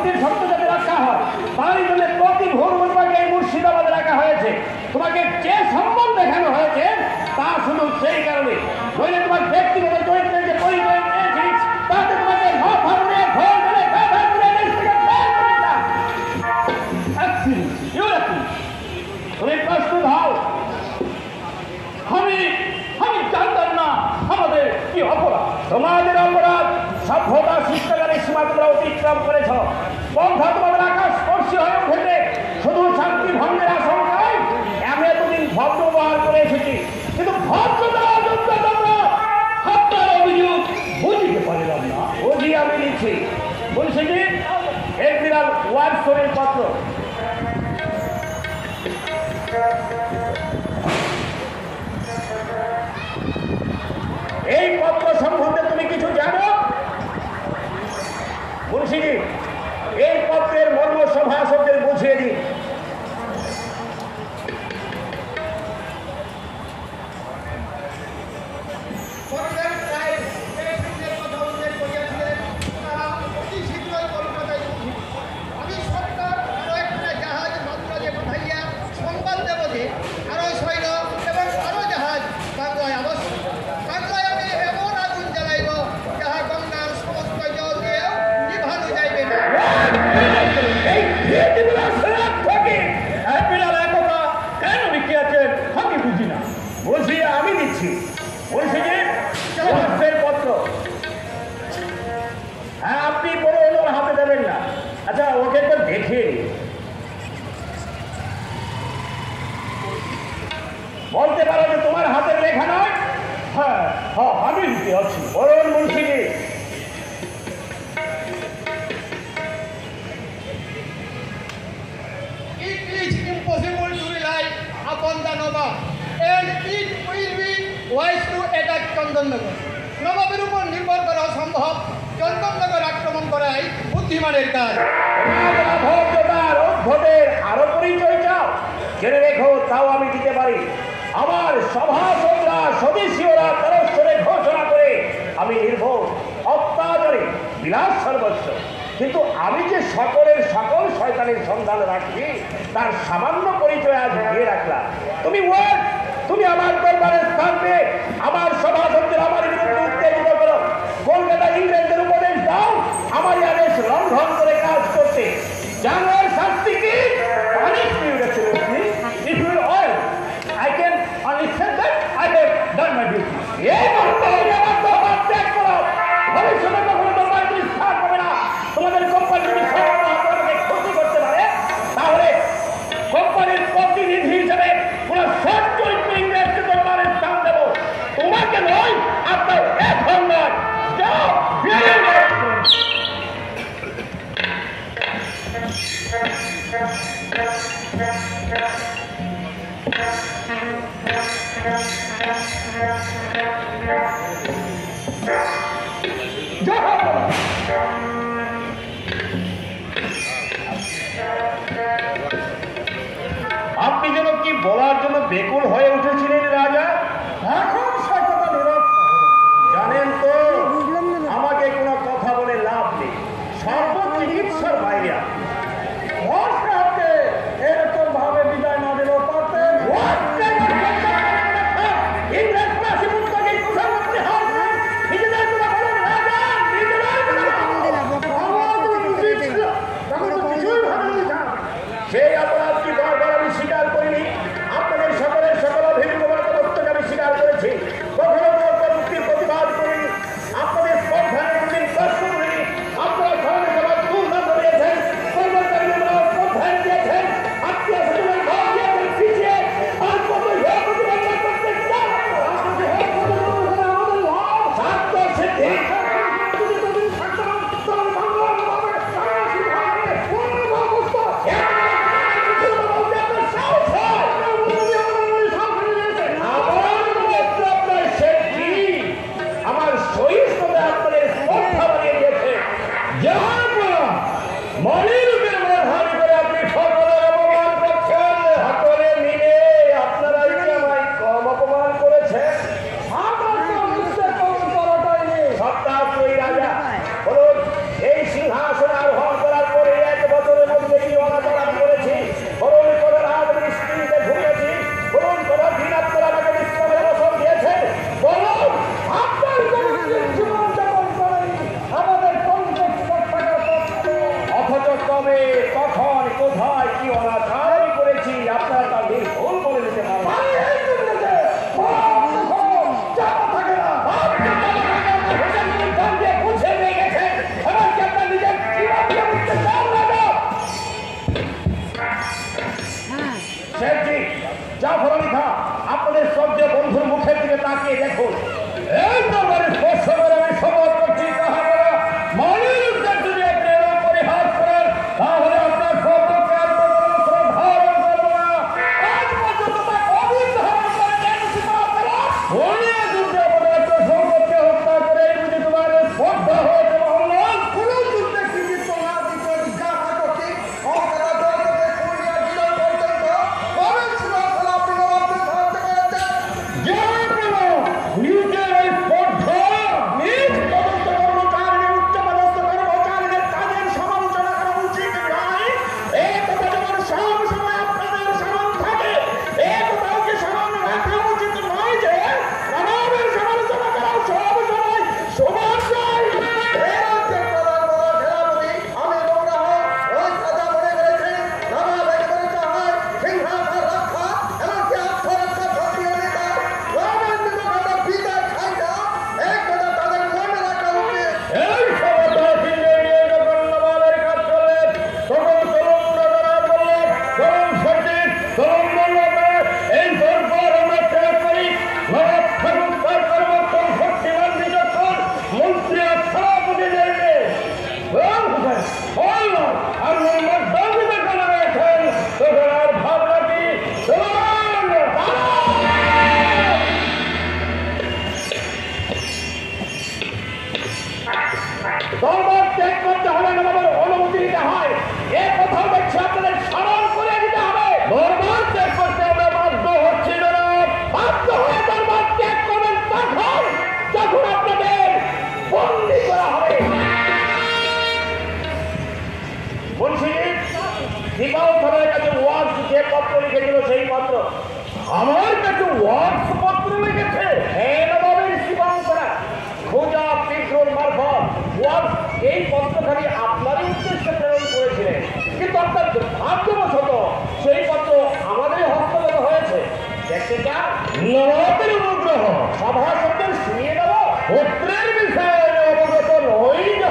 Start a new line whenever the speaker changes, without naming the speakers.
শান্তির শর্ত যাতে রক্ষা হয় তারই জন্য প্রতি ভোর তোমাকে এই মুর্শিদাবাদে রাখা হয়েছে। তোমাকে যে সম্মান দেখানো হয়েছে তা শুধু সেই কারণে, নইলে তোমার ব্যক্তিগত চরিত্রের যে পরিচয় পেয়েছি তাতে তোমাকে তুমি প্রস্তুত হও। আমি জানতাম না আমাদের কি অপরাধ। তোমাদের অপরাধ সভ্যতা শিষ্টাচারের সীমা তোমরা অতিক্রম করেছ। পন্থা তোমাদের আকাশ স্পর্শী হয়ে উঠেছে শুধু শান্তি ভঙ্গের আশঙ্কায়। আমি এতদিন ভদ্র ব্যবহার করে এসেছি, কিন্তু ভদ্রতা আপনার অভিযোগ বুঝিতে পারলাম না। বুঝিয়ে আমি নিচ্ছি। বলছি এক বিরাল ওয়াটসনের পত্র। এই পত্র সম্বন্ধে তুমি কিছু জানো? মুন্সিজি, এই পত্রের মর্ম সভাসদের বুঝিয়ে দিন। আপনি পরে ওর হাতে দেবেন না। আচ্ছা, ওকে তো দেখে বলতে পারো যে তোমার হাতের লেখা নয়? হ্যাঁ হ্যাঁ, আমি লিখে আছি। বলুন মুন্সিজি।
It is impossible to rely upon the Nawab, and it will be wise to attack Chandannagar. নবাবের উপর নির্ভর করা অসম্ভব। চন্দননগর আক্রমণ করাই বুদ্ধিমানের কাজ।
ভোটের আরো পরিচয় চাও? জেনে রেখো, তাও আমি দিতে পারি। আমার সভাসদরা সদস্যরা তারস্বরে ঘোষণা করে আমি নির্ভর, অত্যাচারে বিলাস সর্বস্ব। কিন্তু আমি যে সকলের সকল শয়তানের সন্ধান রাখি তার সামান্য পরিচয় আজ দিয়ে রাখলাম। তুমি আমার দরবারে স্থান পেয়ে আমার সভাসদদের আমার বিরুদ্ধে উত্তেজিত করো। কলকাতা ইংরেজদের উপদেশ দাও আমার আদেশ লঙ্ঘন করে কাজ করতে। জানার শাস্তি কি? If you will all, I can only say that I have done my duty. এই মুহূর্তে আমার দরবার ত্যাগ করো। ভবিষ্যতে কখনো দরবার বিস্তার হবে না। তোমাদের কোম্পানি যদি সরকারকে ক্ষতি করতে পারে তাহলে কোম্পানির প্রতিনিধি হিসেবে কোন সৎ চরিত্র ইংরেজকে দরবারে স্থান দেব। তোমাকে নয়, আপনার এখন নয়। যাও। আপনি যেন কি বলার জন্য বেকুল হয়ে উঠেছিলেন রাজা? এখন সে কথা নীরব। জানেন তো আমাকে কোনো কথা বলে লাভ নেই। সর্বচিকিৎসার বাইরে এরকম ভাবে বিদায় না দিলেও পারতেন। সেই অপরাধ কি বারবার আমি স্বীকার করিনি? আপনাদের সকলের সকল অভিযোগ আমি স্বীকার করেছি। কখনো মুক্তির প্রতিবাদ করিনি। আপনাদের স্পর্ধায় কোনদিন প্রশ্ন করিনি। আপনারা ধরনের সবার দুর্নাম দিয়েছেন, স্পর্ধায় দিয়েছেন, আত্মীয় স্বজনের ঘর দিয়েছেন পিছিয়ে। আর কত প্রতিবাদ করতে স্বার্থ সিদ্ধি এই সিংহাসন আরোহণ করার পরে কবে কখন কোথায় কি অনাচার করেছি আপনারা তা ভুল করে দিতে পারবেন। জাফর আলী খাঁ, আপনাদের শ্রদ্ধেয় বন্ধুর মুখের দিকে তাকিয়ে দেখুন। এই দরবারে স্পর্শ করে আমি শপথ করছি, তাহা বলা মনের উদ্দেশ্য যদি আপনি এরকম পরিহাস করেন, তাহলে আপনার শব্দকে ধারণ করবো না। আজ পর্যন্ত তা কবির ধারণ করে দেখেছি আপনারা। মনে যুদ্ধে পদার্থ সম্পদকে হত্যা করে এই বুঝে তোমার শ্রদ্ধা হয়েছে মহল্লাল।
কোন যুদ্ধে কৃতিত্ব না দিতে জিজ্ঞাসা করছি অঙ্করা দল থেকে খুনিয়া বিজয় পর্যন্ত কবে শৃঙ্খলা আপনি নবাবকে সাহায্য করেছেন?
নিজের এই স্পর্ধা নিজ তদন্ত কর্মচারী উচ্চ পদস্থ কর্মচারীদের কাজের সমালোচনা করা উচিত নয়। এই কথা যেমন সব সময় আপনাদের স্মরণ থাকে, এই কথাও কি স্মরণ রাখা উচিত নয় যে নবাবের সমালোচনা করা সব সময় সমান নয়।
এই রাজ্যের প্রধান বড় সেনাপতি আমি রোগা হই ওই সাজা মনে করেছেন নবাব একেবারে চায় সিংহাসন রক্ষা এমনকি আত্মরক্ষা ঘটিয়ে দিতে রবের নিকটে বিদায় খাই না, এই কথা তাদের মনে রাখা উচিত।
এই সভা ফিরে নিয়ে যখন নবাবের কাজ করলেন, তখন তরুণ রাজারা বললেন, তরুণ সচিব, তরুণ বললেন, এই দরবার আমরা ত্যাগ করি। নবাব ঠাকুর তার কর্মক্ষম শক্তিমান বিচক্ষণ মন্ত্রী আর সেনাপতিদেরকে আর মোহাম্মদ দাবিতে করে রয়েছেন, তখন আর ভাবনা কি দরবার ত্যাগ করতে হলে নবাবের অনুমতি নিতে হয়। এ কোথাও দেখছি আপনাদের স্মরণ করে দিতে হবে। দরবার ত্যাগ করতে আমরা বাধ্য হচ্ছি জনাব। বাধ্য হয়ে দরবার ত্যাগ করবেন তখন যখন আপনাদের বন্দী করা হবে। মুন্সিজি, দীপাল খানের কাছে ওয়াজ যে পত্র লিখেছিল সেই পত্র আমার কাছে ওয়াজ পত্র লিখেছে। হ্যাঁ নবাবের দীপাল খানা খোঁজা পিট্রোল মারফত ওয়াজ এই পত্রখানি আপনারই উদ্দেশ্যে প্রেরণ করেছিলেন, কিন্তু আপনার ভাগ্যবশত সেই পত্র আমাদের হস্তগত হয়েছে। দেখতে চান নবাবের অনুগ্রহ সভা